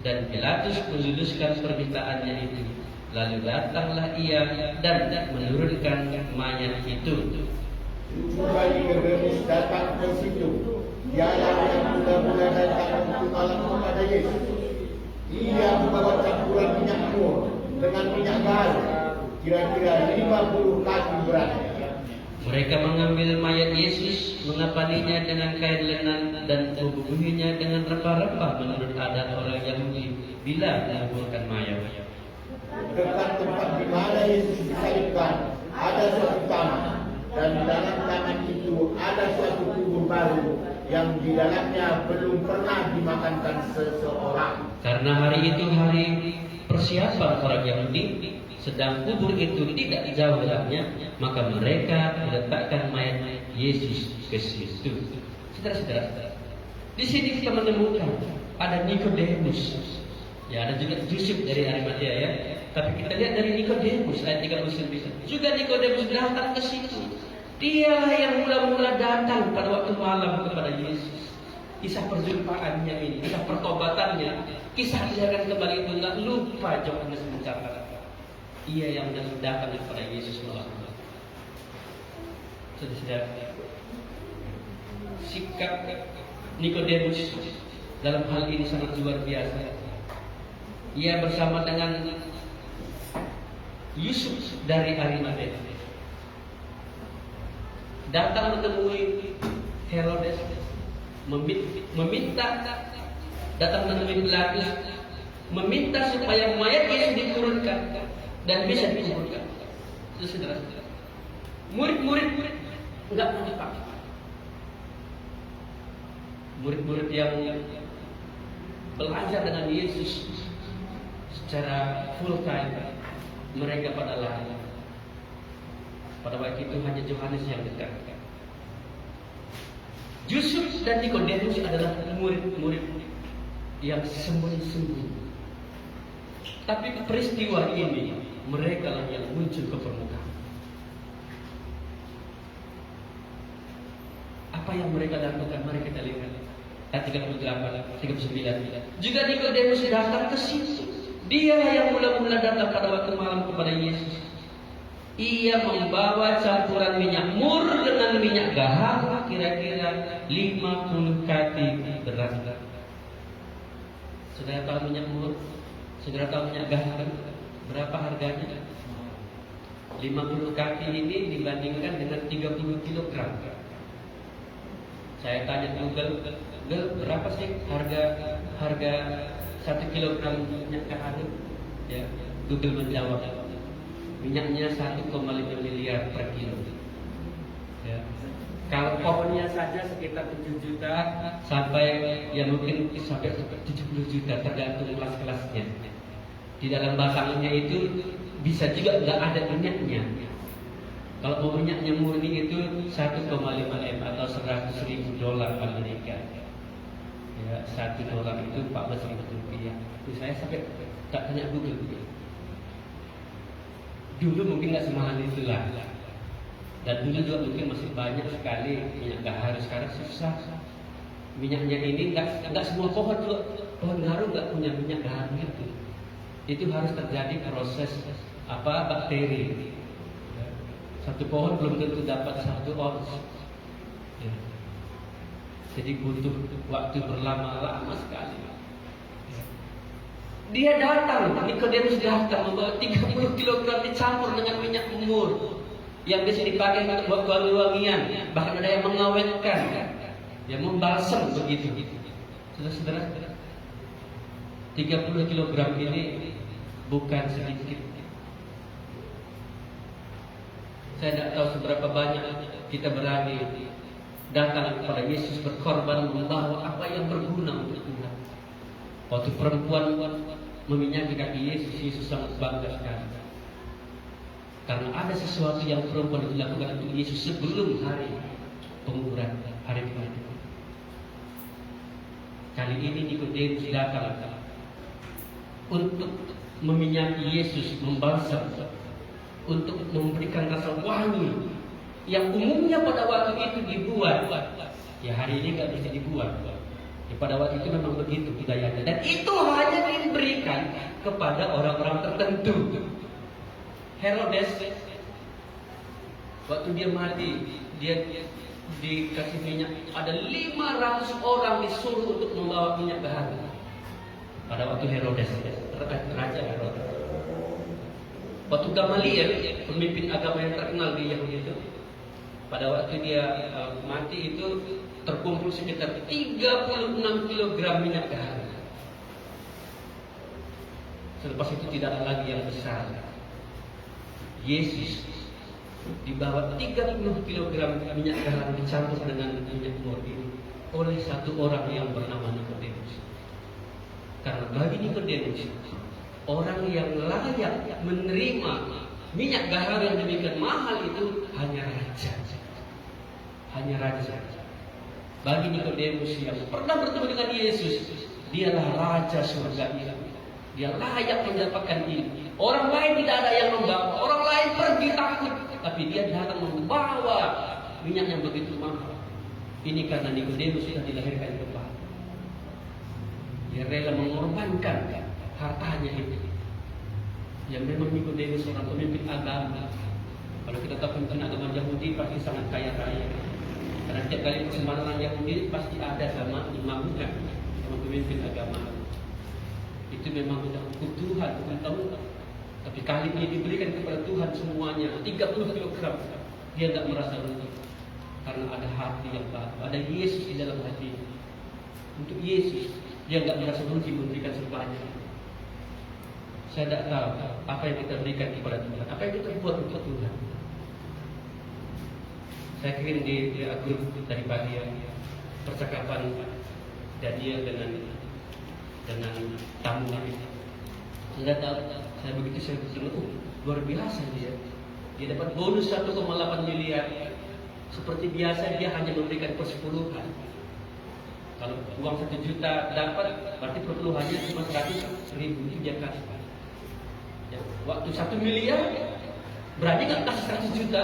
Dan Pilatus meluluskan permintaannya itu. Lalu datanglah ia dan menurunkan mayat itu. Juga Nikodemus datang ke situ. Dialah yang mula-mula datang untuk malam kepada Yesus. Ia membawa campuran minyak mur dengan minyak garam, kira-kira 50 kaki beratnya. Mereka mengambil mayat Yesus, mengapaninya dengan kain lenan dan membubuhinya dengan rempah-rempah menurut adat orang Yahudi bila menguburkan mayat. Dekat tempat di mana Yesus disalibkan ada suatu taman, dan di dalam taman itu ada suatu kubur baru yang di dalamnya belum pernah dimakamkan seseorang. Karena hari itu hari persiapan orang Yahudi, sedang kubur itu tidak jauh jaraknya, maka mereka meletakkan mayat Yesus ke situ. Saudara-saudara, di sini kita menemukan ada Nikodemus. Ya, ada juga Yusuf dari Arimatea ya. Tapi kita lihat dari Nikodemus ayat 39. Juga Nikodemus datang ke situ. Dialah yang mula-mula datang pada waktu malam kepada Yesus. Kisah perjumpaannya ini, kisah pertobatannya, kisah diakan kembali itu nggak lupa Yohanes mencatat. Ia yang datang kepada Yesus malam. Saudara, sikap Nikodemus dalam hal ini sangat luar biasa. Ia bersama dengan Yusuf dari Arimatea datang menemui Herodes, meminta, datang menemui Pilatus, meminta supaya mayat Yesus diturunkan dan bisa dikuburkan. Saudara, murid-murid enggak menolak. Murid-murid yang belajar dengan Yesus secara full time, mereka pada lari. Pada waktu itu hanya Yohanes yang dekat. Yusuf dan Nikodemus adalah murid-murid yang sembunyi-sembunyi. Tapi peristiwa ini mereka lah yang muncul ke permukaan. Apa yang mereka lakukan? Mari kita lihat ayat 38, 39. Juga Nikodemus datang ke situ. Dia yang mula-mula datang pada waktu malam kepada Yesus. Ia membawa campuran minyak mur dengan minyak garam, kira-kira 50 kati berat. Saudara tahu minyak mur? Saudara tahu minyak garam? Berapa harganya? 50 kati ini dibandingkan dengan 30 kg. Saya tanya Google, berapa sih harga 1 kg minyak garam? Ya, Google menjawab. Minyaknya 1,5 miliar per kilo. Ya. Kalau pohonnya saja sekitar 7 juta sampai ya mungkin sampai 70 juta tergantung kelas-kelasnya. Di dalam batangnya itu bisa juga nggak ada minyaknya. Kalau mau minyaknya murni itu 1,5 M atau 100.000 dolar Amerika. Ya, $1 itu 14.000 rupiah. Itu saya sampai tak tanya Google. Dulu mungkin nggak semahal itulah. Dan dulu juga mungkin masih banyak sekali minyak gaharu. Sekarang susah. Minyaknya ini nggak semua pohon juga. Pohon gaharu nggak punya minyak gaharu itu. Itu harus terjadi proses bakteri. Satu pohon belum tentu dapat 1 ons. Ya. Jadi butuh waktu berlama-lama sekali. Ya. Dia datang, Nikodemus datang membawa 30 kg dicampur dengan minyak mur yang bisa dipakai untuk buat wangi-wangian, bahkan ada yang mengawetkan, yang membalsam begitu. Saudara-saudara, 30 kg ini bukan sedikit. Saya tidak tahu seberapa banyak kita berani datang kepada Yesus berkorban membawa apa yang berguna untuk Tuhan. Waktu perempuan meminyaki kaki Yesus, Yesus sangat bangga sekali. Karena ada sesuatu yang perempuan itu lakukan untuk Yesus sebelum hari penguburan, hari kematian. Kali ini Nikodemus datang untuk meminyaki Yesus, membalsam, untuk memberikan rasa wangi yang umumnya pada waktu itu dibuat. Ya hari ini nggak bisa dibuat. Ya, pada waktu itu memang begitu budayanya. Dan itu hanya diberikan kepada orang-orang tertentu. Herodes, waktu dia mati, dia dikasih minyak. Ada 500 orang disuruh untuk membawa minyak gaharu. Pada waktu Herodes, Raja Herodes. Waktu Gamaliel, pemimpin agama yang terkenal di Yahudi itu, pada waktu dia mati itu terkumpul sekitar 36 kg minyak gaharu. Selepas itu tidak ada lagi yang besar. Yesus dibawa 30 kg minyak gaharu dicampur dengan minyak mur ini oleh satu orang yang bernama Nikodemus. Karena bagi Nikodemus, orang yang layak menerima minyak gaharu yang demikian mahal itu hanya raja. Hanya raja. Bagi Nikodemus yang pernah bertemu dengan Yesus, dialah raja surga ini. Dia layak mendapatkan ini. Orang lain tidak ada yang membawa, orang lain pergi takut, tapi dia datang membawa minyak yang begitu mahal. Ini karena Nikodemus sudah dilahirkan kembali. Dia rela mengorbankan hartanya itu. Yang memang Nikodemus seorang pemimpin agama. Kalau kita tahu pemimpin agama Yahudi pasti sangat kaya raya. Karena setiap kali persembahan orang Yahudi pasti ada sama imam bukan, sama pemimpin agama. Itu memang sudah hukum Tuhan, bukan tahu. Tapi kali ini diberikan kepada Tuhan semuanya 30 kg. Dia tidak merasa rugi karena ada hati yang baru, ada Yesus di dalam hati. Untuk Yesus dia tidak merasa rugi memberikan sebanyak. Saya tidak tahu apa yang kita berikan kepada Tuhan, apa yang kita buat untuk Tuhan. Saya kirim di grup tadi pagi percakapan Daniel dengan tamu ini. Anda tahu, saya begitu dengar, luar biasa dia dapat bonus 1,8 miliar. Seperti biasa dia hanya memberikan persepuluhan. Kalau uang 1 juta dapat, berarti perpuluhannya cuma 100.000 dia kasih. Ya, waktu 1 miliar, berani nggak kasih 100 juta?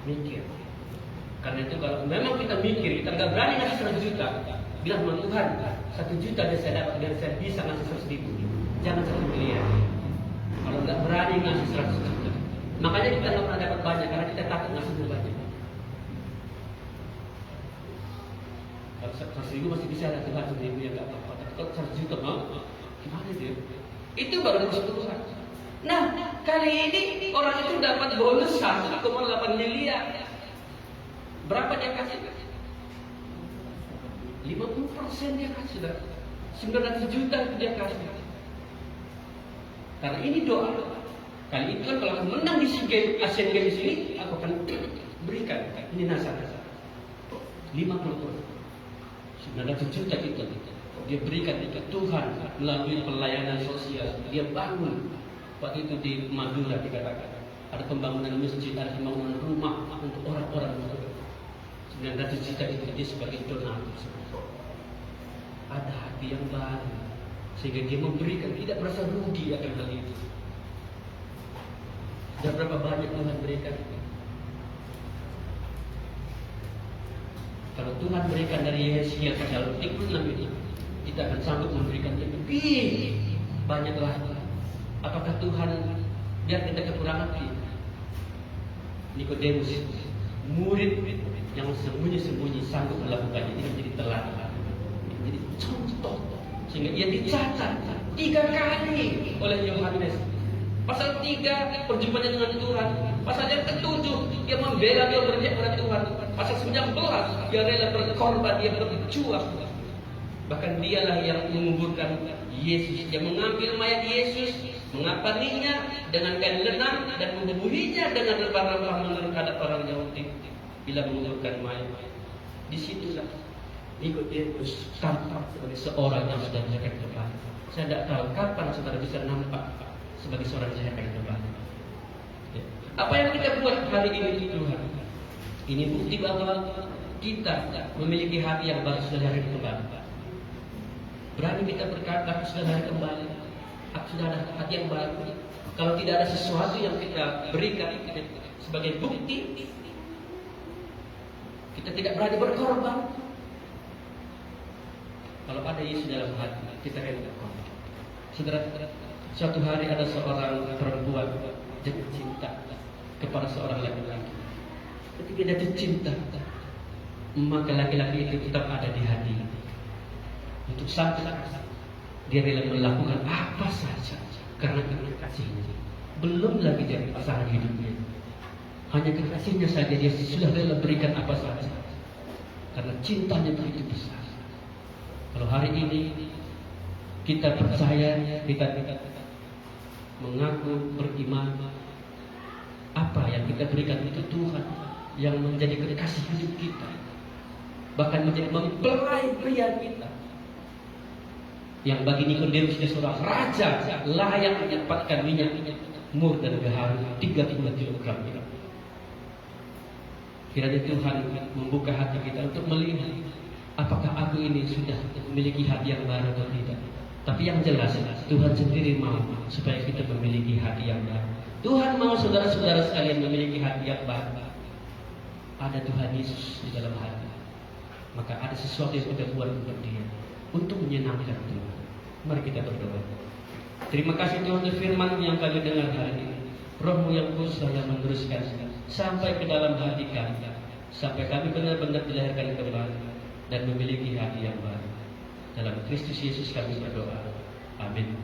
Mikir. Karena itu kalau memang kita mikir, kita nggak berani ngasih 100 juta, bilang sama Tuhan, 1 juta dia saya dapat dan saya bisa ngasih 100.000. Jangan 1 miliar. Kalau nggak berani ngasih 100 juta, makanya kita nggak pernah dapat banyak karena kita takut ngasih banyak. Kalau 100.000 masih bisa ada Tuhan 100.000 ya nggak apa-apa. Kalau 100 juta, gimana dia? Itu baru persepuluhan. Nah, kali ini orang itu dapat bonus 1,8 miliar. Berapa dia kasih? 50% dia kasih, sudah 900 juta itu dia kasih. Karena ini doa. Kali itu kan kalau aku menang di Asian Games ini, aku akan berikan. Ini nasab. 50%. 900 juta itu. Dia berikan itu Tuhan melalui pelayanan sosial. Dia bangun. Waktu itu di Madura dikatakan ada pembangunan masjid, ada pembangunan rumah untuk orang-orang Madura. 900 juta itu dia sebagai donatur. Ada hati yang baru sehingga dia memberikan, tidak merasa rugi akan hal itu. Dan berapa banyak Tuhan berikan? Kalau Tuhan berikan dari Yesaya pasal 36 ini, kita akan sanggup memberikan lebih banyak lagi. Apakah Tuhan biar kita kekurangan? Nikodemus, murid yang sembunyi-sembunyi sanggup melakukannya, ini menjadi teladan, jadi contoh, sehingga ia dicatat 3 kali oleh Yohanes. Pasal 3 perjumpaannya dengan Tuhan. Pasal yang ke-7 dia membela, dia berjaya Tuhan. Pasal 19 dia rela berkorban, dia berjuang. Bahkan dialah yang menguburkan Yesus. Dia mengambil mayat Yesus, mengapaninya dengan kain lenang dan membubuhinya dengan rempah-rempah menurut adat orang Yahudi. Bila menguburkan mayat, disitulah Nikodemus tampak sebagai seorang yang sudah menjaga depan. Saya tidak tahu kapan saudara bisa nampak sebagai seorang yang menjaga depan. Apa yang kita buat hari ini Tuhan? Ini bukti bahwa kita memiliki hati yang baru sudah lahir kembali. Berani kita berkata, aku sudah lahir kembali, aku sudah ada hati yang baru. Kalau tidak ada sesuatu yang kita berikan sebagai bukti, kita tidak berani berkorban. Kalau ada Yesus dalam hati, kita akan berkorban. Saudara, suatu hari ada seorang perempuan jatuh cinta kepada seorang laki-laki. Ketika dia jatuh cinta, maka laki-laki itu tetap ada di hati. Untuk sampai dia rela melakukan apa saja karena kasihnya. Belum lagi jadi pasangan hidupnya, hanya kasihnya saja dia sudah rela berikan apa saja karena cintanya begitu besar. Kalau hari ini kita percaya, kita mengaku beriman, apa yang kita berikan itu Tuhan yang menjadi kekasih hidup kita, bahkan menjadi mempelai pria kita. Yang bagi Nikodemus dia seorang raja layak mendapatkan minyak mur dan gaharu 30 kilogram. Kiranya Tuhan membuka hati kita untuk melihat apakah aku ini sudah memiliki hati yang baru atau tidak. Tapi yang jelas Tuhan sendiri mau supaya kita memiliki hati yang baru. Tuhan mau saudara-saudara sekalian memiliki hati yang baru. Ada Tuhan Yesus di dalam hati. Maka ada sesuatu yang kita buat untuk Dia, untuk menyenangkan Tuhan. Mari kita berdoa. Terima kasih Tuhan untuk firman yang kami dengar hari ini. Roh-Mu yang kudus yang meneruskan sampai ke dalam hati kami, sampai kami benar-benar dilahirkan kembali dan memiliki hati yang baru. Dalam Kristus Yesus kami berdoa. Amin.